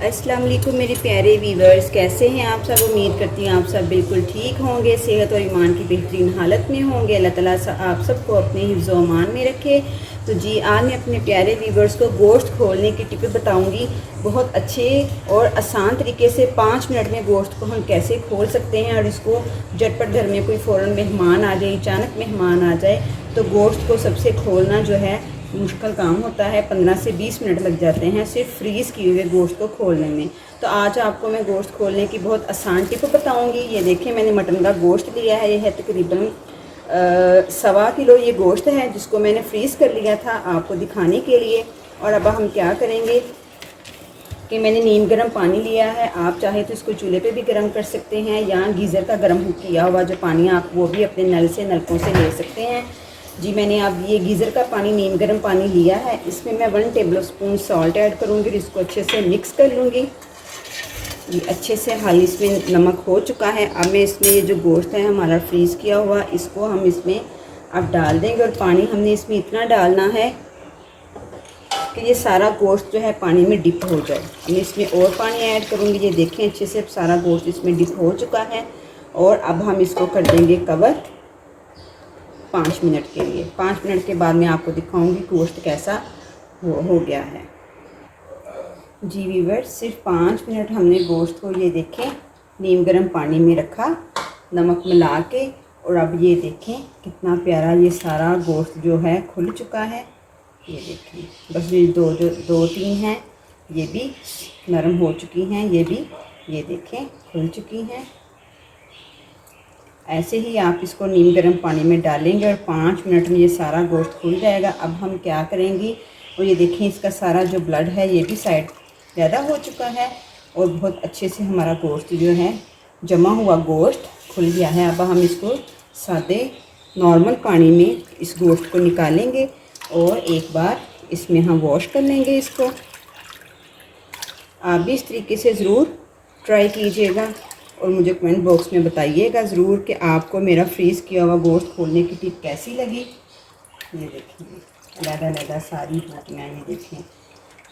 अस्सलाम वालेकुम मेरे प्यारे वीवर्स, कैसे हैं आप सब। उम्मीद करती हूँ आप सब बिल्कुल ठीक होंगे, सेहत और ईमान की बेहतरीन हालत में होंगे। अल्लाह ताला आप सबको अपने हिफ्ज़ व अमान में रखे। तो जी, आज मैं अपने प्यारे वीवर्स को गोश्त खोलने की टिप बताऊंगी। बहुत अच्छे और आसान तरीके से 5 मिनट में गोश्त को हम कैसे खोल सकते हैं और इसको झटपट घर में कोई फ़ौरन मेहमान आ जाए, अचानक मेहमान आ जाए तो गोश्त को सबसे खोलना जो है मुश्किल काम होता है। 15 से 20 मिनट लग जाते हैं सिर्फ फ्रीज़ किए हुए गोश्त को खोलने में। तो आज आपको मैं गोश्त खोलने की बहुत आसान टिप बताऊंगी। ये देखिए, मैंने मटन का गोश्त लिया है। ये है तकरीबन 1.25 किलो ये गोश्त है, जिसको मैंने फ्रीज़ कर लिया था आपको दिखाने के लिए। और अब हम क्या करेंगे कि मैंने नीम गर्म पानी लिया है। आप चाहे तो इसको चूल्हे पे भी गर्म कर सकते हैं या गीज़र का गर्म किया हुआ जो पानी आप वो भी अपने नलकों से ले सकते हैं। जी, मैंने अब ये गीज़र का पानी, नीम गर्म पानी लिया है। इसमें मैं 1 टेबल स्पून सॉल्ट ऐड करूँगी और इसको अच्छे से मिक्स कर लूँगी। ये अच्छे से हाल इसमें नमक हो चुका है। अब मैं इसमें ये जो गोश्त है हमारा फ्रीज़ किया हुआ, इसको हम इसमें अब डाल देंगे। और पानी हमने इसमें इतना डालना है कि ये सारा गोश्त जो है पानी में डिप हो जाए। मैं इसमें और पानी ऐड करूँगी। ये देखें, अच्छे से सारा गोश्त इसमें डिप हो चुका है। और अब हम इसको कर देंगे कवर 5 मिनट के लिए। 5 मिनट के बाद मैं आपको दिखाऊंगी गोश्त कैसा हो गया है। जी वीवर, सिर्फ 5 मिनट हमने गोश्त को, ये देखें, नीम गर्म पानी में रखा नमक मिला के। और अब ये देखें कितना प्यारा ये सारा गोश्त जो है खुल चुका है। ये देखें, बस ये दो तीन हैं, ये भी नरम हो चुकी हैं। ये भी, ये देखें, खुल चुकी हैं। ऐसे ही आप इसको नीम गर्म पानी में डालेंगे और 5 मिनट में ये सारा गोश्त खुल जाएगा। अब हम क्या करेंगे, और ये देखें इसका सारा जो ब्लड है ये भी साइड ज़्यादा हो चुका है और बहुत अच्छे से हमारा गोश्त जो है, जमा हुआ गोश्त खुल गया है। अब हम इसको सादे नॉर्मल पानी में इस गोश्त को निकालेंगे और एक बार इसमें हम वॉश कर लेंगे इसको। आप भी इस तरीके से ज़रूर ट्राई कीजिएगा और मुझे कमेंट बॉक्स में बताइएगा ज़रूर कि आपको मेरा फ्रीज़ किया हुआ गोश्त खोलने की टिप कैसी लगी। ये देखिए, लहदा सारी रोटियाँ, ये देखें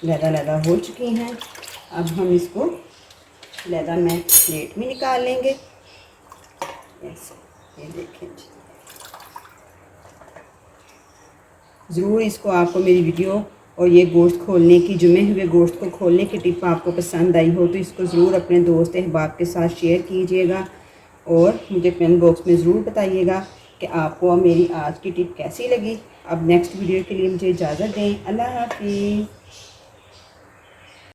लहदा हो चुकी हैं। अब हम इसको लहदा में प्लेट में निकाल लेंगे ऐसे। ये देखें, ज़रूर इसको आपको मेरी वीडियो और ये गोश्त खोलने की, जुमे हुए गोश्त को खोलने की टिप आपको पसंद आई हो तो इसको ज़रूर अपने दोस्त अहबाब के साथ शेयर कीजिएगा और मुझे कमेंट बॉक्स में ज़रूर बताइएगा कि आपको मेरी आज की टिप कैसी लगी। अब नेक्स्ट वीडियो के लिए मुझे इजाज़त दें। अल्लाह हाफ़िज़।